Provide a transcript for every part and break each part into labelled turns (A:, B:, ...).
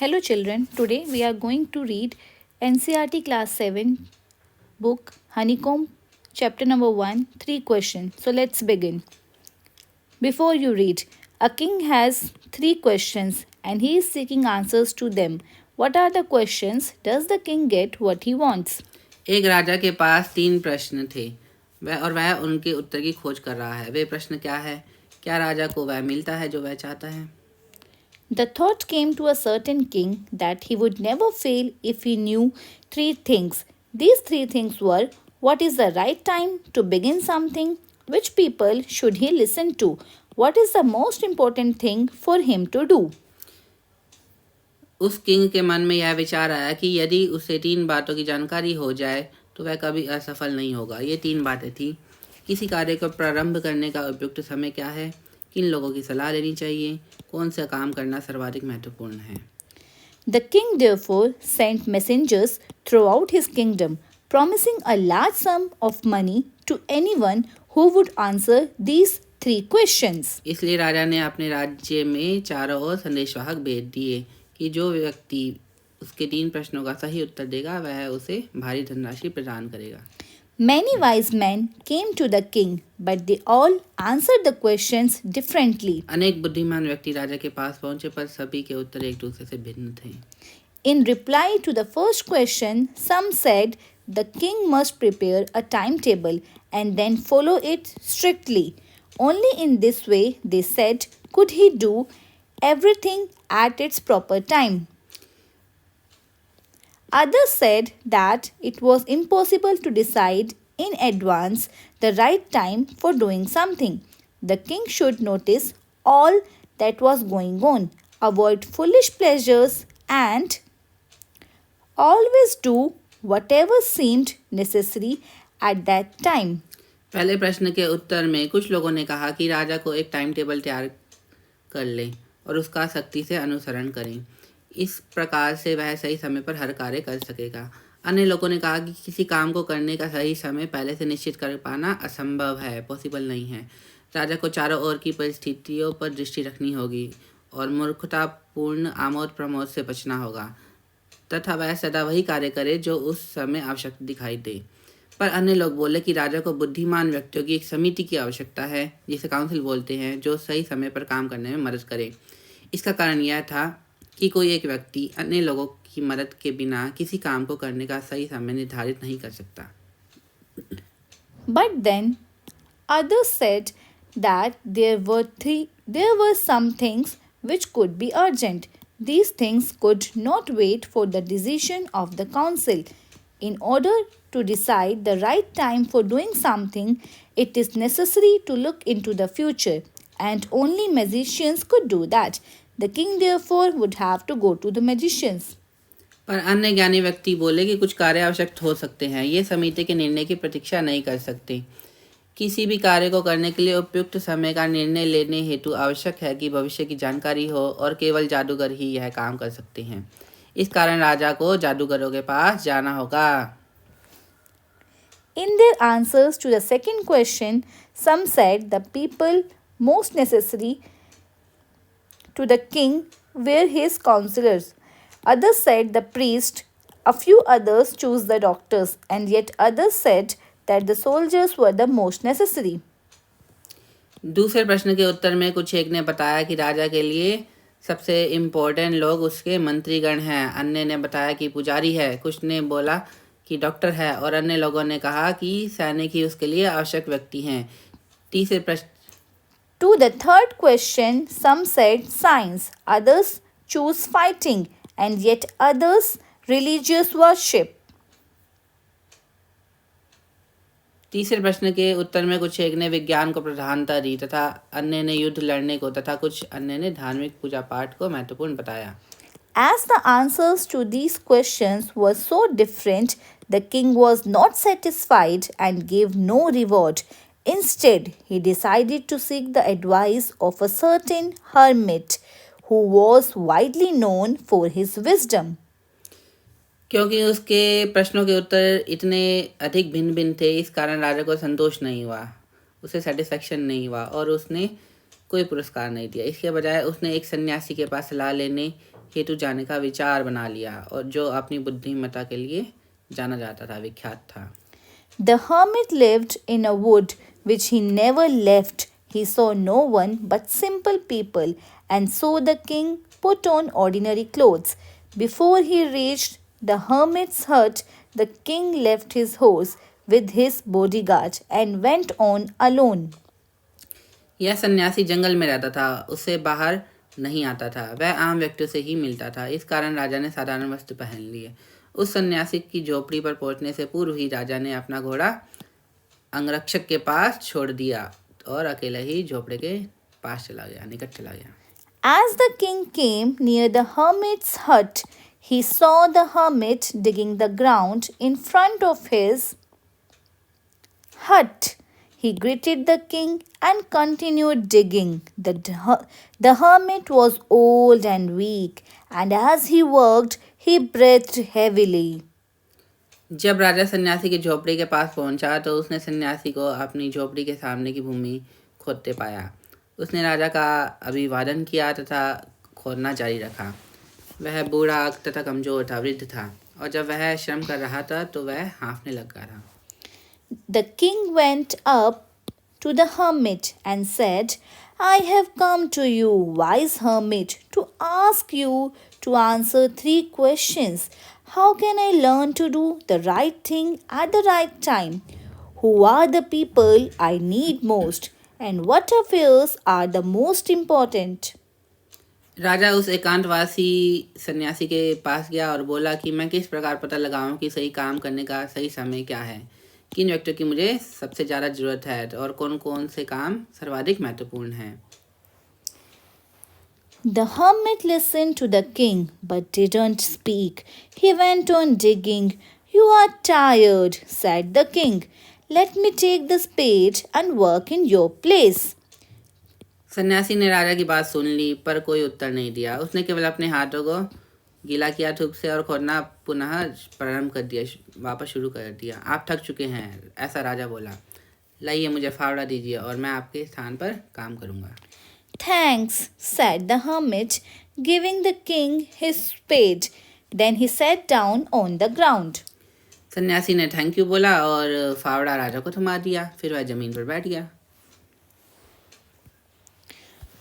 A: Hello children, today we are going to read NCERT class 7 book Honeycomb chapter number 1, 3 questions. So let's begin. Before you read, a king has 3 questions and he is seeking answers to them. What are the questions? Does the king get what he wants?
B: एक राजा के पास 3 प्रश्न थे वह उनके उत्तर की खोज कर रहा है। वे प्रश्न क्या है? क्या राजा को वह मिलता है जो वह चाहता है?
A: The thought came to a certain king that he would never fail if he knew 3 things. These 3 things were: what is the right time to begin something, which people should he listen to, what is the most important thing for him to do.
B: उस king के मन में यह विचार आया कि यदि उसे 3 बातों की जानकारी हो जाए तो वह कभी असफल नहीं होगा। ये 3 बातें थी: किसी कार्य को प्रारंभ करने का उपयुक्त समय क्या है, किन लोगों की सलाह लेनी चाहिए, कौन सा काम करना सर्वाधिक महत्वपूर्ण है।
A: The king therefore sent messengers throughout his kingdom, promising a large sum of money to anyone who would answer these 3 questions.
B: इसलिए राजा ने अपने राज्य में चारों ओर संदेशवाहक भेज दिए कि जो व्यक्ति उसके 3 प्रश्नों का सही उत्तर देगा वह उसे भारी धनराशि प्रदान करेगा।
A: Many wise men came to the king, but they all answered the questions differently.
B: अनेक बुद्धिमान व्यक्ति राजा के पास पहुंचे पर सभी के उत्तर एक दूसरे से भिन्न थे।
A: In reply to the first question, some said the king must prepare a timetable and then follow it strictly. Only in this way, they said, could he do everything at its proper time. Others said that it was impossible to decide in advance the right time for doing something. The king should notice all that was going on, avoid foolish pleasures, and always do whatever seemed necessary at that time.
B: पहले प्रश्न के उत्तर में कुछ लोगों ने कहा कि राजा को एक टाइम टेबल तैयार कर लें और उसका सख्ती से अनुसरण करें। इस प्रकार से वह सही समय पर हर कार्य कर सकेगा। अन्य लोगों ने कहा कि किसी काम को करने का सही समय पहले से निश्चित कर पाना असंभव है, पॉसिबल नहीं है। राजा को चारों ओर की परिस्थितियों पर दृष्टि रखनी होगी और मूर्खतापूर्ण आमोद प्रमोद से बचना होगा तथा वह सदा वही कार्य करे जो उस समय आवश्यक दिखाई दे। पर अन्य लोग बोले कि राजा को बुद्धिमान व्यक्तियों की एक समिति की आवश्यकता है, जिसे काउंसिल बोलते हैं, जो सही समय पर काम करने में मदद करे। इसका कारण यह था कि कोई एक व्यक्ति अन्य लोगों की मदद के बिना किसी काम को करने का सही समय निर्धारित नहीं कर सकता।
A: But then others said that there were some things which could be urgent. These things could not wait for the decision of the council. In order to decide the right time for doing something, it is necessary to look into the future, and only magicians could do that. The king therefore would have to go to the magicians.
B: पर अन्य ज्ञानी व्यक्ति बोले कि कुछ कार्य आवश्यक हो सकते हैं, ये समिति के निर्णय की प्रतीक्षा नहीं कर सकते। किसी भी कार्य को करने के लिए उपयुक्त समय का निर्णय लेने हेतु आवश्यक है कि भविष्य की जानकारी हो और केवल जादूगर ही यह काम कर सकते हैं। इस कारण राजा को जादूगरों के पास जाना होगा।
A: In their answers to the second question, some said the people most necessary to the king were his counselors. Others said the priest, a few others chose the doctors, and yet others said that the soldiers were the most necessary.
B: दूसरे प्रश्न के उत्तर में कुछ एक ने बताया कि राजा के लिए सबसे इम्पोर्टेंट लोग उसके मंत्रीगण हैं। अन्य ने बताया कि पुजारी है, कुछ ने बोला कि डॉक्टर है और अन्य लोगों ने कहा कि सैनिक ही उसके लिए आवश्यक व्यक्ति हैं। तीसरे प्रश्न
A: To the third question, some said science, others chose fighting, and yet others religious worship.
B: तीसरे प्रश्न के उत्तर में कुछ एक ने विज्ञान को प्रधानता दी तथा अन्य ने युद्ध लड़ने को तथा कुछ अन्य ने धार्मिक पूजा पाठ को महत्वपूर्ण बताया।
A: As the answers to these questions were so different, the king was not satisfied and gave no reward. Instead, he decided to seek the advice of a certain hermit who was widely known for his wisdom.
B: क्योंकि उसके प्रश्नों के उत्तर इतने अधिक भिन्न भिन्न थे, इस कारण राजा को संतोष नहीं हुआ, उसे सेटिस्फैक्शन नहीं हुआ और उसने कोई पुरस्कार नहीं दिया। इसके बजाय उसने एक सन्यासी के पास सलाह लेने हेतु जाने का विचार बना लिया और जो अपनी बुद्धिमत्ता के लिए जाना जाता था, विख्यात था।
A: The hermit lived in a wood which he never left. He saw no one but simple people, and so the king put on ordinary clothes. Before he reached the hermit's hut, the king left his horse with his bodyguard and went on alone.
B: यह सन्यासी जंगल में रहता था, उससे बाहर नहीं आता था, वह आम व्यक्तियों से ही मिलता था। इस कारण राजा ने साधारण वस्त्र पहन लिए। उस सन्यासी की झोपड़ी पर पहुंचने से पूर्व ही राजा ने अपना घोड़ा अंगरक्षक के पास छोड़ दिया और अकेला ही झोपड़े के पास चला गया, निकट चला गया।
A: As the king came near the hermit's hut, he saw the hermit digging the ground in front of his hut. He greeted the king and continued digging. The hermit was old and weak, and as he worked, he breathed heavily.
B: जब राजा सन्यासी की झोपड़ी के पास पहुंचा तो उसने सन्यासी को अपनी झोपड़ी के सामने की भूमि खोदते पाया। उसने राजा का अभिवादन किया तथा खोदना जारी रखा। वह बूढ़ा तथा कमजोर था, वृद्ध था, और जब वह श्रम कर रहा था तो वह हाँफने लगा था।
A: The king went up to the hermit and said, I have come to you, wise hermit, to ask you to answer 3 questions. How can I learn to do the right thing at the right time? Who are the people I need most? And what affairs are the most important?
B: राजा उस एकांतवासी सन्यासी के पास गया और बोला कि मैं किस प्रकार पता लगाऊं कि सही काम करने का सही समय क्या है, किन व्यक्तियों की मुझे सबसे ज़्यादा ज़रूरत है और कौन कौन से काम सर्वाधिक महत्वपूर्ण हैं।
A: The hermit listened to the king but didn't speak. He went on digging. You are tired, said the king. Let me take the spade and work in your place.
B: सन्यासी ने राजा की बात सुन ली पर कोई उत्तर नहीं दिया। उसने केवल अपने हाथों को गीला किया थूक से और खोदना पुनः प्रारंभ कर दिया, वापस शुरू कर दिया। आप थक चुके हैं, ऐसा राजा बोला। लाइए मुझे फावड़ा दीजिए और मैं आपके स्थान पर काम करूँगा।
A: Thanks, said the hermit, giving the king his spade. Then he sat down on the ground.
B: सन्यासी ने थैंक यू बोला और फावड़ा राजा को थमा दिया। फिर वह जमीन पर बैठ गया।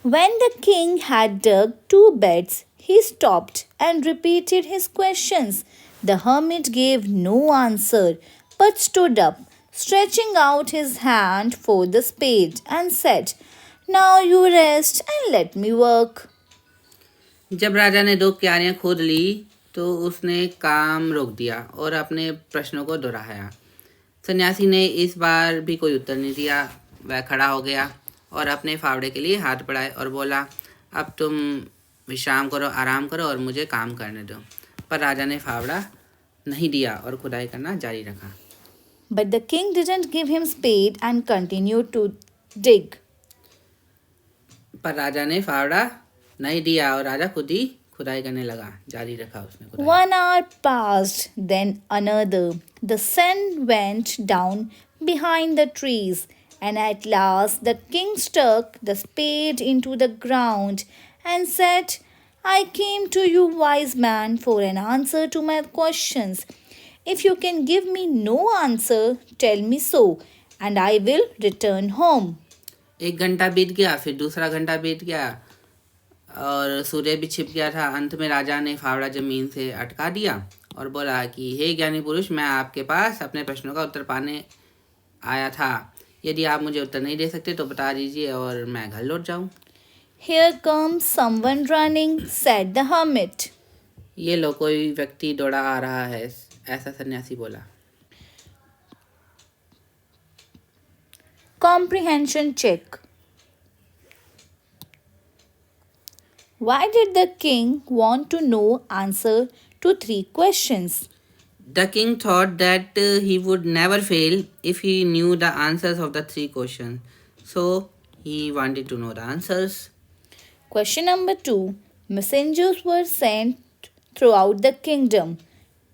A: When the king had dug 2 beds, he stopped and repeated his questions. The hermit gave no answer, but stood up, stretching out his hand for the spade, and said, Now you rest and let me work.
B: जब राजा ने 2 क्यारियां खोद ली तो उसने काम रोक दिया और अपने प्रश्नों को दोहराया। सन्यासी ने इस बार भी कोई उत्तर नहीं दिया। वह खड़ा हो गया और अपने फावड़े के लिए हाथ बढ़ाए और बोला, अब तुम विश्राम करो, आराम करो और मुझे काम करने दो। पर राजा ने फावड़ा नहीं दिया और खुदाई करना जारी रखा।
A: But the king didn't give him spade and continued to dig.
B: पर राजा ने फावड़ा नहीं दिया और राजा खुद ही खुदाई करने लगा, जारी रखा उसने खुदाई।
A: 1 hour passed, then another. The sun went down behind the trees, and at last the king stuck the spade into the ground and said, I came to you, wise man, for an answer to my questions. If you can give me no answer, tell me so, and I will return home.
B: 1 घंटा बीत गया, फिर दूसरा घंटा बीत गया और सूर्य भी छिप गया था। अंत में राजा ने फावड़ा जमीन से अटका दिया और बोला कि हे ज्ञानी पुरुष, मैं आपके पास अपने प्रश्नों का उत्तर पाने आया था। यदि आप मुझे उत्तर नहीं दे सकते तो बता दीजिए और मैं घर लौट जाऊं।
A: Here comes someone running, said the hermit.
B: ये लो, कोई व्यक्ति दौड़ा आ रहा है, ऐसा सन्यासी बोला।
A: Comprehension check. Why did the king want to know answer to 3 questions?
B: The king thought that he would never fail if he knew the answers of the 3 questions. So he wanted to know the answers.
A: Question number 2. Messengers were sent throughout the kingdom.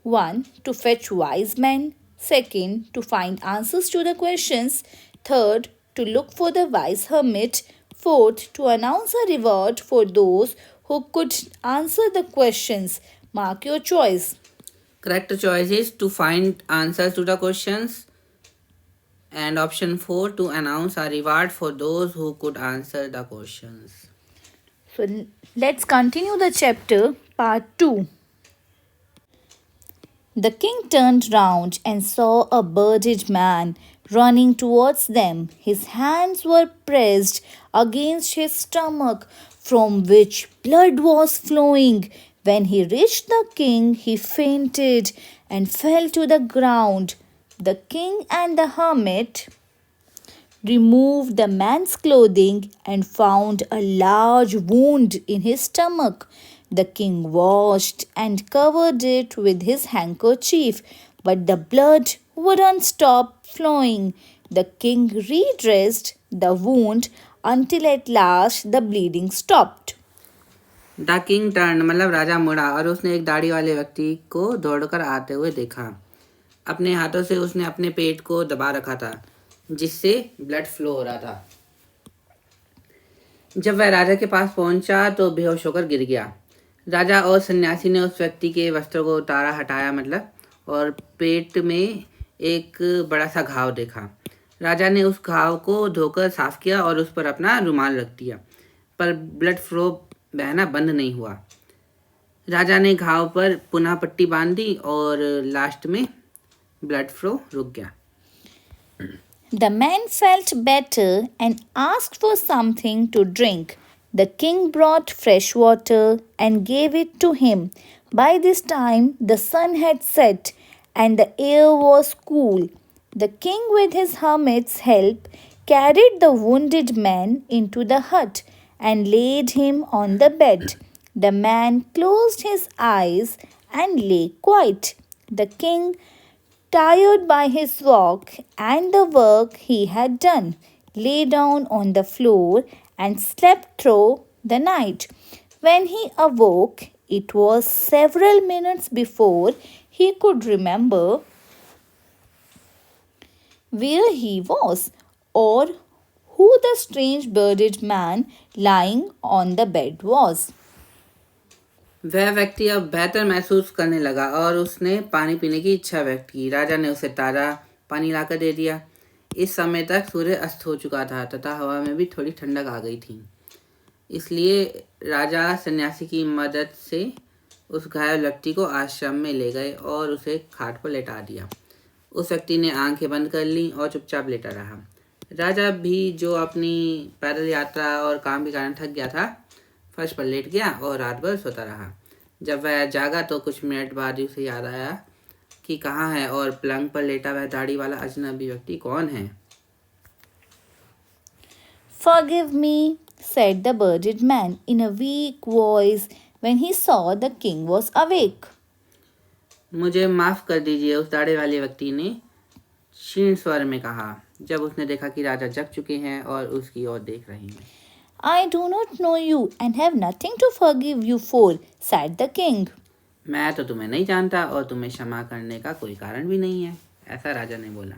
A: 1. To fetch wise men. 2. To find answers to the questions. 3. To look for the wise hermit. 4. To announce a reward for those who could answer the questions. Mark your choice.
B: Correct choice is to find answers to the questions, and option 4, to announce a reward for those who could answer the questions.
A: So let's continue the chapter, part 2. The king turned round and saw a bearded man running towards them. His hands were pressed against his stomach, from which blood was flowing. When he reached the king, he fainted and fell to the ground. The king and the hermit removed the man's clothing and found a large wound in his stomach. The king washed and covered it with his handkerchief, but the blood wouldn't stop flowing. The king redressed the wound until at last the bleeding stopped.
B: The king turn मतलब राजा मुड़ा और उसने एक दाढ़ी वाले व्यक्ति को दौड़कर आते हुए देखा। अपने हाथों से उसने अपने पेट को दबा रखा था, जिससे ब्लड फ्लो हो रहा था। जब वह राजा के पास पहुंचा तो बेहोश होकर गिर गया। राजा और सन्यासी ने उस व्यक्ति के वस्त्रों को उतारा, हटाया मतलब, और पेट में एक बड़ा सा घाव देखा। राजा ने उस घाव को धोकर साफ किया और उस पर अपना रुमाल रख दिया, पर ब्लड फ्लो बहना बंद नहीं हुआ। राजा ने घाव पर पुनः पट्टी बांध दी और लास्ट में ब्लड फ्लो रुक गया।
A: The man felt better and asked for something to drink. The king brought fresh water and gave it to him. By this time, the sun had set and the air was cool. The king, with his hermit's help, carried the wounded man into the hut and laid him on the bed. The man closed his eyes and lay quiet. The king, tired by his walk and the work he had done, lay down on the floor and slept through the night. When he awoke, it was several minutes before he could remember where he was or who the strange bearded man lying on the bed was.
B: वह व्यक्ति अब बेहतर महसूस करने लगा और उसने पानी पीने की इच्छा व्यक्त की। राजा ने उसे ताज़ा पानी लाकर दे दिया। इस समय तक सूर्य अस्त हो चुका था तथा हवा में भी थोड़ी ठंडक आ गई थी। इसलिए राजा सन्यासी की मदद से उस घायल व्यक्ति को आश्रम में ले गए और उसे खाट पर लेटा दिया। उस व्यक्ति ने आंखें बंद कर लीं और चुपचाप लेटा रहा। राजा भी, जो अपनी पैदल यात्रा और काम के कारण थक गया था, फर्श पर लेट गया और रात भर सोता रहा। जब वह जागा तो कुछ मिनट बाद ही उसे याद आया कि कहाँ है और पलंग पर लेटा वह दाढ़ी वाला अजनबी व्यक्ति कौन है।
A: Forgive me, said the bearded man in a weak voice when he saw the king was awake.
B: मुझे माफ़ कर दीजिए, उस दाढ़ी वाले व्यक्ति ने क्षीण स्वर में कहा, जब उसने देखा कि राजा जग चुके हैं और उसकी ओर देख रहे हैं।
A: I do not know you and have nothing to forgive you for, said the king.
B: मैं तो तुम्हें नहीं जानता और तुम्हें क्षमा करने का कोई कारण भी नहीं है, ऐसा राजा ने बोला।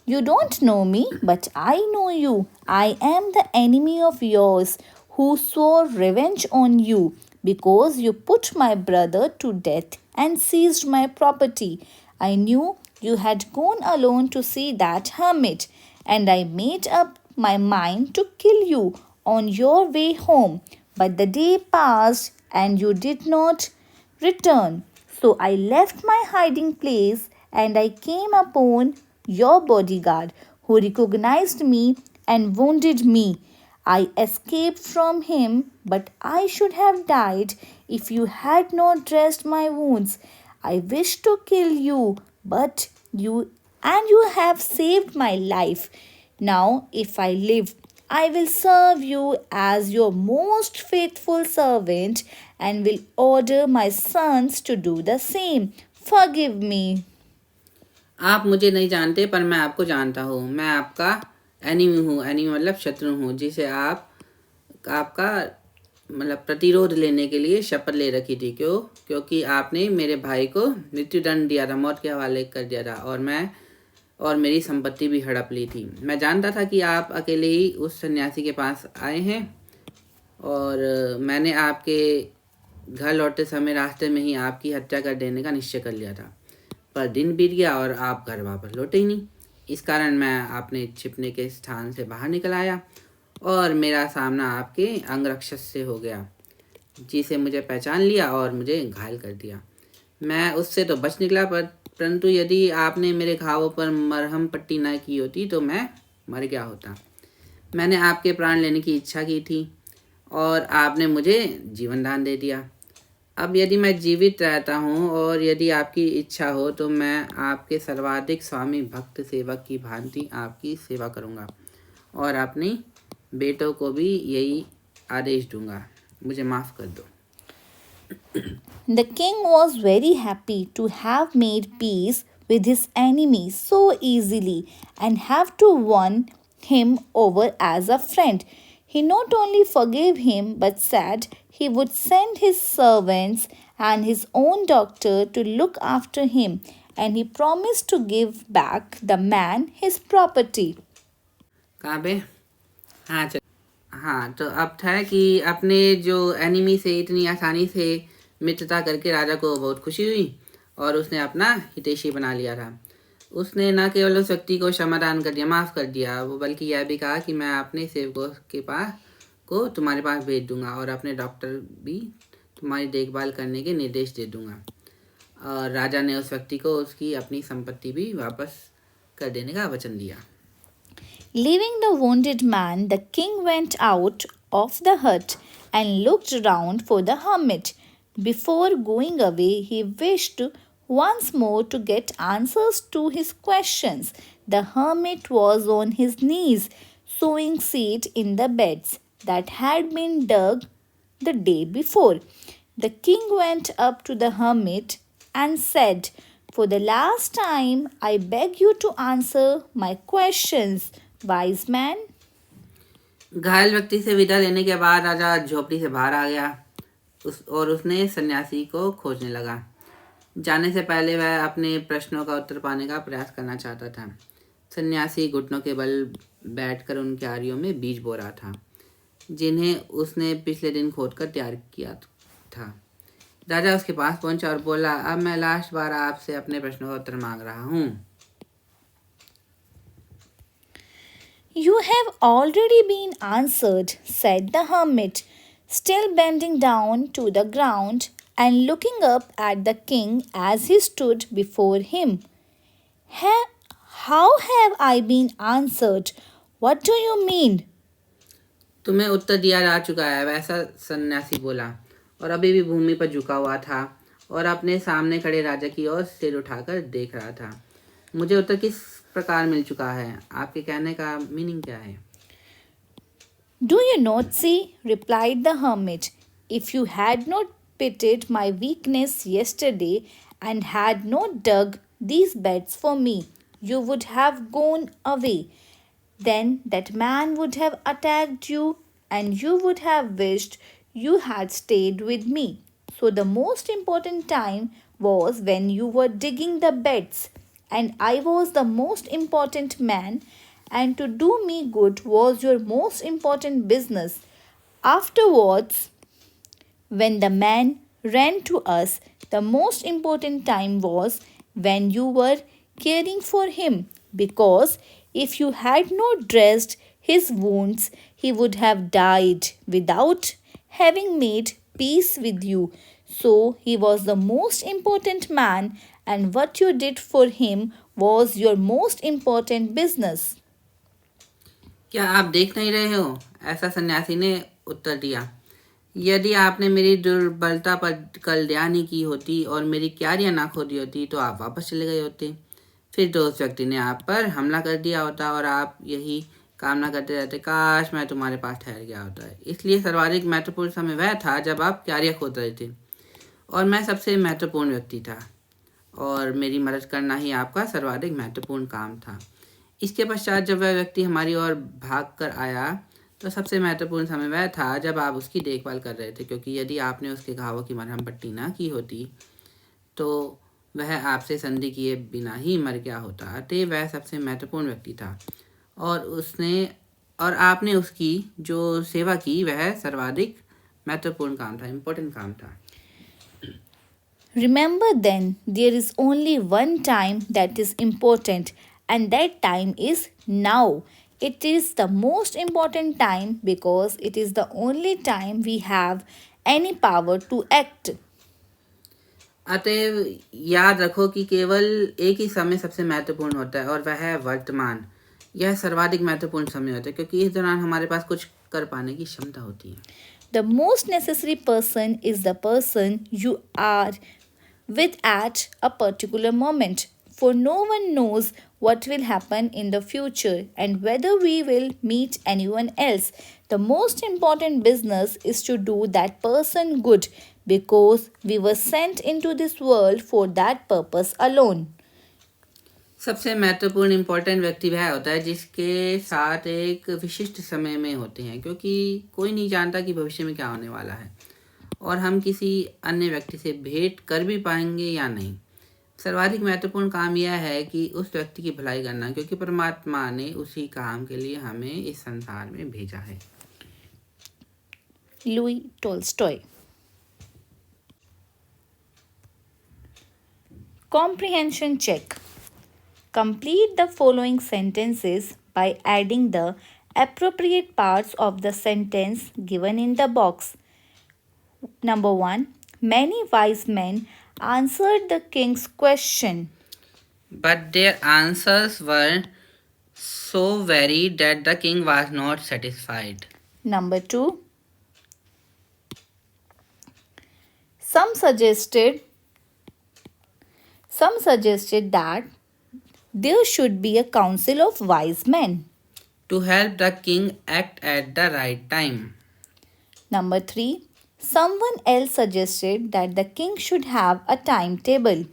A: You don't know me, but I know you. I am the enemy of yours who swore revenge on you because you put my brother to death and seized my property. I knew you had gone alone to see that hermit, and I made up my mind to kill you on your way home. But the day passed and you did not return. So I left my hiding place and I came upon your bodyguard, who recognized me and wounded me. I escaped from him, but I should have died if you had not dressed my wounds. I wished to kill you, but you have saved my life. Now, if I live, I will serve you as your most faithful servant and will order my sons to do the same. Forgive me.
B: आप मुझे नहीं जानते पर मैं आपको जानता हूँ। मैं आपका एनिमी हूँ। एनिमी मतलब शत्रु हूँ, जिसे आपका मतलब प्रतिरोध लेने के लिए शपथ ले रखी थी। क्योंकि आपने मेरे भाई को मृत्युदंड दिया था, मौत के हवाले कर दिया था, और मेरी संपत्ति भी हड़प ली थी। मैं जानता था कि आप अकेले ही उस सन्यासी के पास आए हैं और मैंने आपके घर लौटते समय रास्ते में ही आपकी हत्या कर देने का निश्चय कर लिया था, पर दिन बीत गया और आप घर वापस लौटे ही नहीं। इस कारण मैं अपने छिपने के स्थान से बाहर निकल आया और मेरा सामना आपके अंगरक्षक से हो गया, जिसे मुझे पहचान लिया और मुझे घायल कर दिया। मैं उससे तो बच निकला, परंतु यदि आपने मेरे घावों पर मरहम पट्टी न की होती तो मैं मर गया होता। मैंने आपके प्राण लेने की इच्छा की थी और आपने मुझे जीवन दान दे दिया। अब यदि मैं जीवित रहता हूँ और यदि आपकी इच्छा हो तो मैं आपके सर्वाधिक स्वामी भक्त सेवक की भांति आपकी सेवा करूँगा और अपने बेटों को भी यही आदेश दूंगा। मुझे माफ़ कर दो।
A: The king was very happy to have made peace with his enemy so easily and have to won him over as a friend. He not only forgave him but said he would send his servants and his own doctor to look after him, and he promised to give back the man his property.
B: कहाँ पे? हाँ चल। हाँ, तो अब था कि अपने जो एनिमी से इतनी आसानी से मित्रता करके राजा को बहुत खुशी हुई और उसने अपना हितैषी बना लिया था। उसने न केवल उस व्यक्ति को क्षमादान कर दिया, माफ़ कर दिया, वो बल्कि यह भी कहा कि मैं अपने सेवकों के पास को तुम्हारे पास भेज दूंगा और अपने डॉक्टर भी तुम्हारी देखभाल करने के निर्देश दे दूंगा। और राजा ने उस व्यक्ति को उसकी अपनी संपत्ति भी वापस कर देने का वचन दिया।
A: Leaving the wounded man, the king went out of the hut and looked round for the hermit. Before going away, he wished once more to get answers to his questions. The hermit was on his knees, sowing seed in the beds that had been dug the day before. The king went up to the hermit and said, "For the last time, I beg you to answer my questions, wise man."
B: घायल व्यक्ति से विदा लेने के बाद राजा झोपड़ी से बाहर आ गया और उसने सन्यासी को खोजने लगा। जाने से पहले वह अपने प्रश्नों का उत्तर पाने का प्रयास करना चाहता था। सन्यासी घुटनों के बल बैठकर उन क्यारियों में बीज बो रहा था, जिन्हें उसने पिछले दिन खोदकर तैयार किया था। राजा उसके पास पहुंचा और बोला, अब मैं लास्ट बार आपसे अपने प्रश्नों का उत्तर मांग रहा हूँ।
A: "You have already been answered," said the hermit, still bending down to the ground and looking up at the king as he stood before him. "How have I been answered? What do you mean?"
B: तुम्हें उत्तर दिया जा चुका है, वैसा सन्यासी बोला, और अभी भी भूमि पर झुका हुआ था और अपने सामने खड़े राजा की ओर सिर उठाकर देख रहा था। मुझे उत्तर किस प्रकार मिल चुका है? आपके कहने का मीनिंग क्या है?
A: "Do you not see?" replied the hermit. "If you had not pitied my weakness yesterday and had not dug these beds for me, you would have gone away. Then that man would have attacked you, and you would have wished you had stayed with me. So the most important time was when you were digging the beds, and I was the most important man, and to do me good was your most important business. Afterwards, when the man ran to us, the most important time was when you were caring for him, because if you had not dressed his wounds, he would have died without having made peace with you. So he was the most important man, and what you did for him was your most important business."
B: क्या आप देख नहीं रहे हो? ऐसा सन्यासी ने उत्तर दिया। यदि आपने मेरी दुर्बलता पर कल्याण ही की होती और मेरी क्यारियां ना खोदी होती तो आप वापस चले गए होते। फिर तो उस व्यक्ति ने आप पर हमला कर दिया होता और आप यही कामना करते रहते, काश मैं तुम्हारे पास ठहर गया होता है। इसलिए सर्वाधिक महत्वपूर्ण समय वह था जब आप क्यारियां खोद रहे थे और मैं सबसे महत्वपूर्ण व्यक्ति था और मेरी मदद करना ही आपका सर्वाधिक महत्वपूर्ण काम था। इसके पश्चात जब वह व्यक्ति हमारी ओर भाग कर आया तो सबसे महत्वपूर्ण समय वह था जब आप उसकी देखभाल कर रहे थे, क्योंकि यदि आपने उसके घावों की मरहम पट्टी ना की होती तो वह आपसे संधि किए बिना ही मर गया होता। अतः वह सबसे महत्वपूर्ण व्यक्ति था और उसने और आपने उसकी जो सेवा की वह सर्वाधिक महत्वपूर्ण काम था, इम्पोर्टेंट काम था.
A: Remember then, there is only one time that is important, and that time is now. It is the most important time because it is the only time we have any power to act.
B: अतएव याद रखो कि केवल एक ही समय सबसे महत्वपूर्ण होता है और वह है वर्तमान. यह सर्वाधिक महत्वपूर्ण समय होता है क्योंकि इस दौरान हमारे पास कुछ कर पाने की क्षमता होती है.
A: The most necessary person is the person you are with at a particular moment. For no one knows what will happen in the future and whether we will meet anyone else. The most important business is to do that person good because we were sent into this world for that purpose alone.
B: सबसे महत्वपूर्ण important व्यक्ति वह होता है जिसके साथ एक विशिष्ट समय में होते हैं क्योंकि कोई नहीं जानता कि भविष्य में क्या होने वाला है और हम किसी अन्य व्यक्ति से भेंट कर भी पाएंगे या नहीं. सर्वाधिक महत्वपूर्ण काम यह है कि उस व्यक्ति की भलाई करना क्योंकि परमात्मा ने उसी काम के लिए हमें इस संसार में भेजा है.
A: Louis Tolstoy. Comprehension check. Complete the following sentences by adding the appropriate parts of the sentence given in the box. Number 1. Many wise men answered the king's question.
B: But their answers were so varied that the king was not satisfied.
A: Number 2. Some suggested that there should be a council of wise men
B: to help the king act at the right time.
A: Number 3. Someone else suggested that the king should have a timetable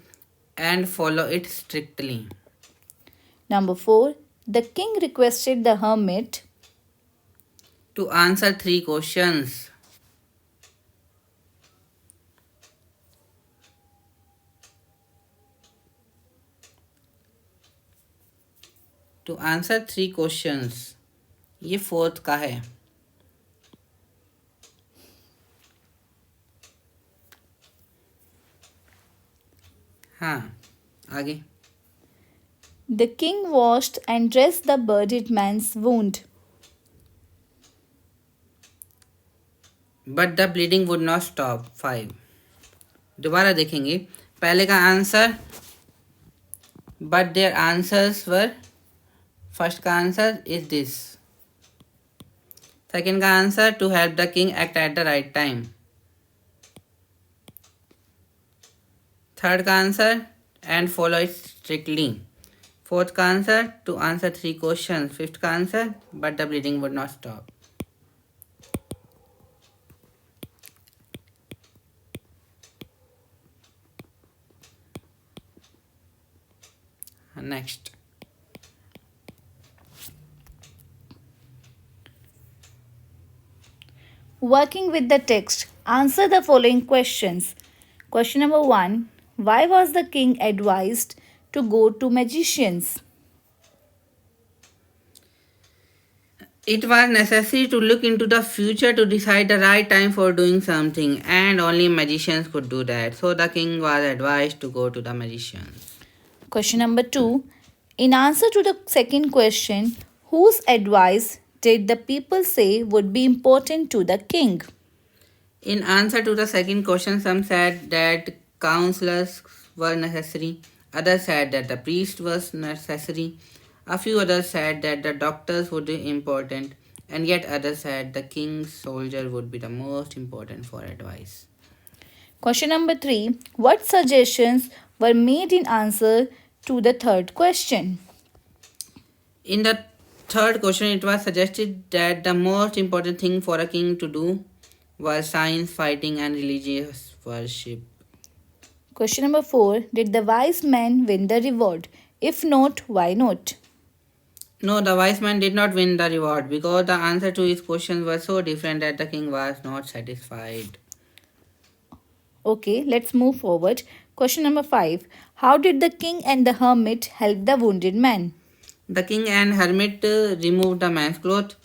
B: and follow it strictly.
A: Number 4. The king requested the hermit
B: to answer 3 questions. To answer 3 questions. ये 4th का है. हाँ, आगे.
A: The king washed and dressed the bearded man's wound.
B: But the bleeding would not stop. 5. दोबारा देखेंगे. पहले का answer but their answers were. First का आंसर is this. Second का answer to help the king act at the right time. Third का answer and follow it strictly. Fourth का answer to answer 3 questions. Fifth का answer but the bleeding would not stop. Next.
A: Working with the text, answer the following questions. Question number 1. Why was the king advised to go to magicians?
B: It was necessary to look into the future to decide the right time for doing something, and only magicians could do that. So the king was advised to go to the magicians.
A: Question number 2. In answer to the second question, whose advice did the people say would be important to the king?
B: In answer to the second question, some said that counselors were necessary, others said that the priest was necessary, a few others said that the doctors would be important, and yet others said the king's soldier would be the most important for advice.
A: Question number 3. What suggestions were made in answer to the third question?
B: In the third question, it was suggested that the most important thing for a king to do was science, fighting, and religious worship.
A: Question number 4. Did the wise men win the reward? If not, why not?
B: No, the wise man did not win the reward because the answer to his questions were so different that the king was not satisfied.
A: Okay, let's move forward. Question number 5. How did the king and the hermit help the wounded man?
B: The king and hermit removed the man's cloth.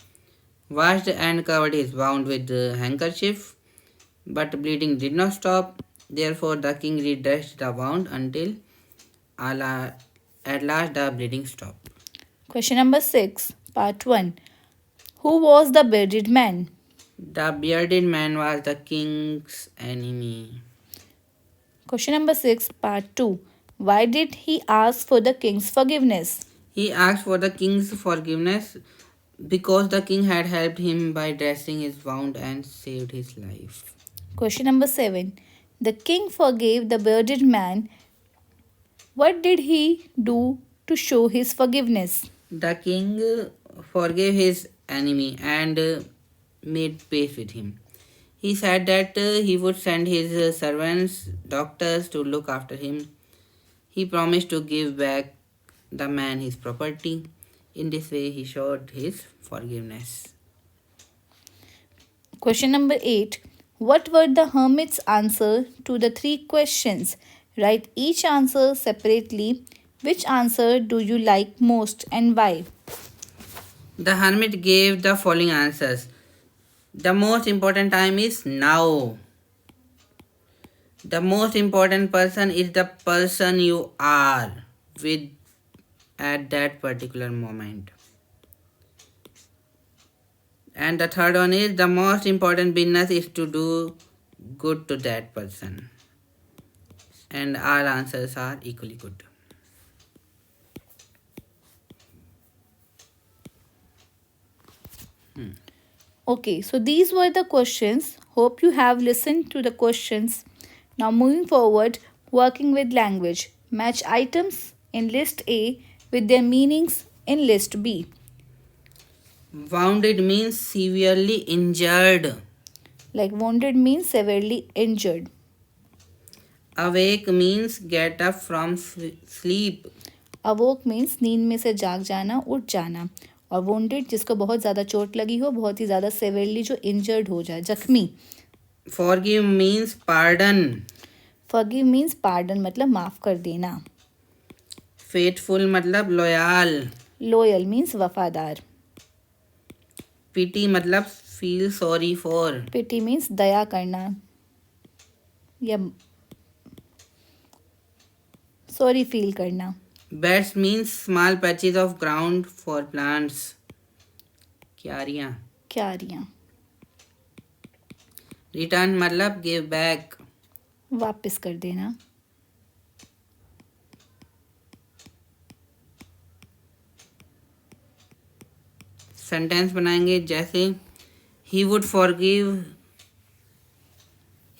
B: washed and covered his wound with a handkerchief, but bleeding did not stop. Therefore, the king redressed the wound until at last the bleeding stopped.
A: Question number 6, part 1. Who was the bearded man?
B: The bearded man was the king's enemy.
A: Question number 6, part 2. Why did he ask for the king's forgiveness?
B: He asked for the king's forgiveness because the king had helped him by dressing his wound and saved his life.
A: Question number 7. The king forgave the bearded man. What did he do to show his forgiveness?
B: The king forgave his enemy and made peace with him. He said that he would send his servants, doctors to look after him. He promised to give back the man his property. In this way, he showed his forgiveness.
A: Question number 8. What were the hermit's answer to the 3 questions? Write each answer separately. Which answer do you like most and why?
B: The hermit gave the following answers. The most important time is now. The most important person is the person you are with at that particular moment. And the third one is the most important business is to do good to that person. And all answers are equally good.
A: Okay, so these were the questions. Hope you have listened to the questions. Now moving forward, working with language. Match items in list A with their meanings in list B.
B: Wounded means severely injured.
A: Like wounded means severely injured.
B: Awake means get up from sleep.
A: अवोक means नींद में से जाग जाना, उठ जाना. और wounded जिसको बहुत ज़्यादा चोट लगी हो, बहुत ही ज़्यादा severely जो injured हो जाए, जख्मी.
B: Forgive means pardon.
A: Forgive means pardon मतलब माफ़ कर देना.
B: Faithful मतलब loyal.
A: Loyal means वफादार.
B: Pity मतलब feel sorry for.
A: Pity means दया करना या सॉरी फील करना.
B: Beds means small patches of ground for plants. क्यारियाँ.
A: क्यारियाँ.
B: Return मतलब give back.
A: वापस कर देना.
B: सेंटेंस बनाएंगे जैसे he would forgive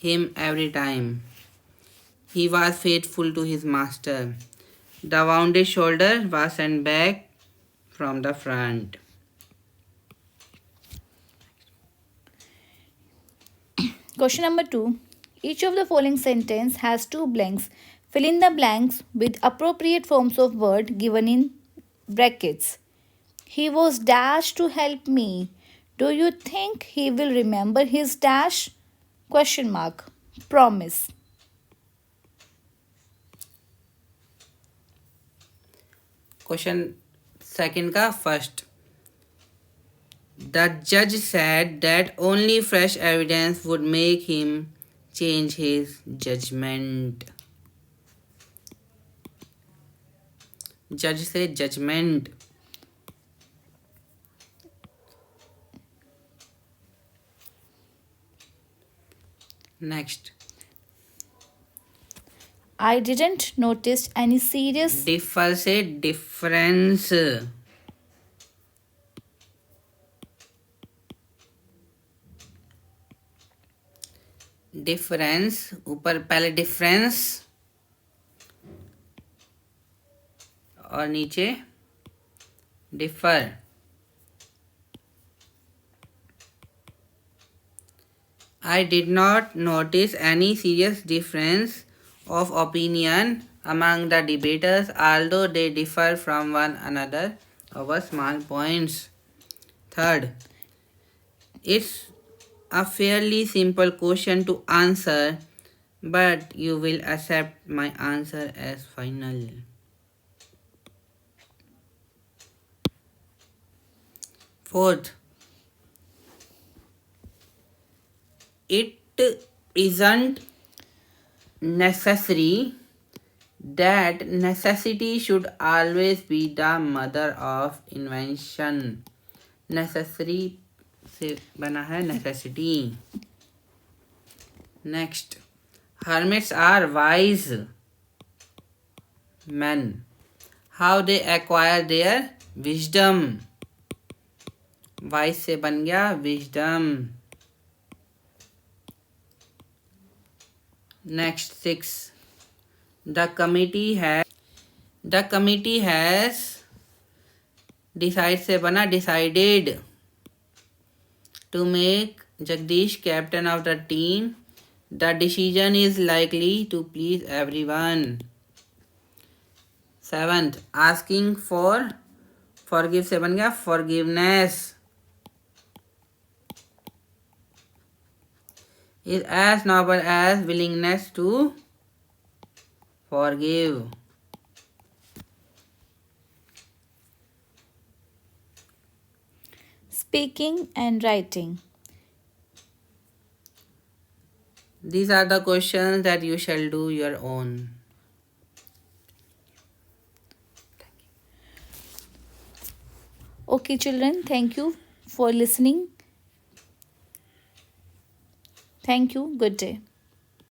B: him every time. He was faithful to his master. The wounded shoulder was sent back from the front.
A: Question number 2. Each of the following sentence has 2 blanks. Fill in the blanks with appropriate forms of word given in brackets. He was dash to help me. Do you think he will remember his dash? Question mark. Promise.
B: Question second का first. The judge said that only fresh evidence would make him change his judgment. Judge से judgment. Next.
A: I didn't notice any serious.
B: Differ से difference. Difference ऊपर पहले difference और नीचे differ. I did not notice any serious difference of opinion among the debaters, although they differ from one another over small points. Third, it's a fairly simple question to answer, but you will accept my answer as final. Fourth, It isn't necessary that necessity should always be the mother of invention. Necessary से बना है necessity. Next, hermits are wise men. How they acquire their wisdom? Wise से बन गया wisdom. Next, 6. The committee has decide से बना decided to make Jagdish captain of the team. The decision is likely to please everyone. 7th, asking for forgive से बन गया forgiveness. Is as noble as willingness to forgive.
A: Speaking and writing.
B: These are the questions that you shall do your own.
A: Okay, children, thank you for listening. Thank you. Good day.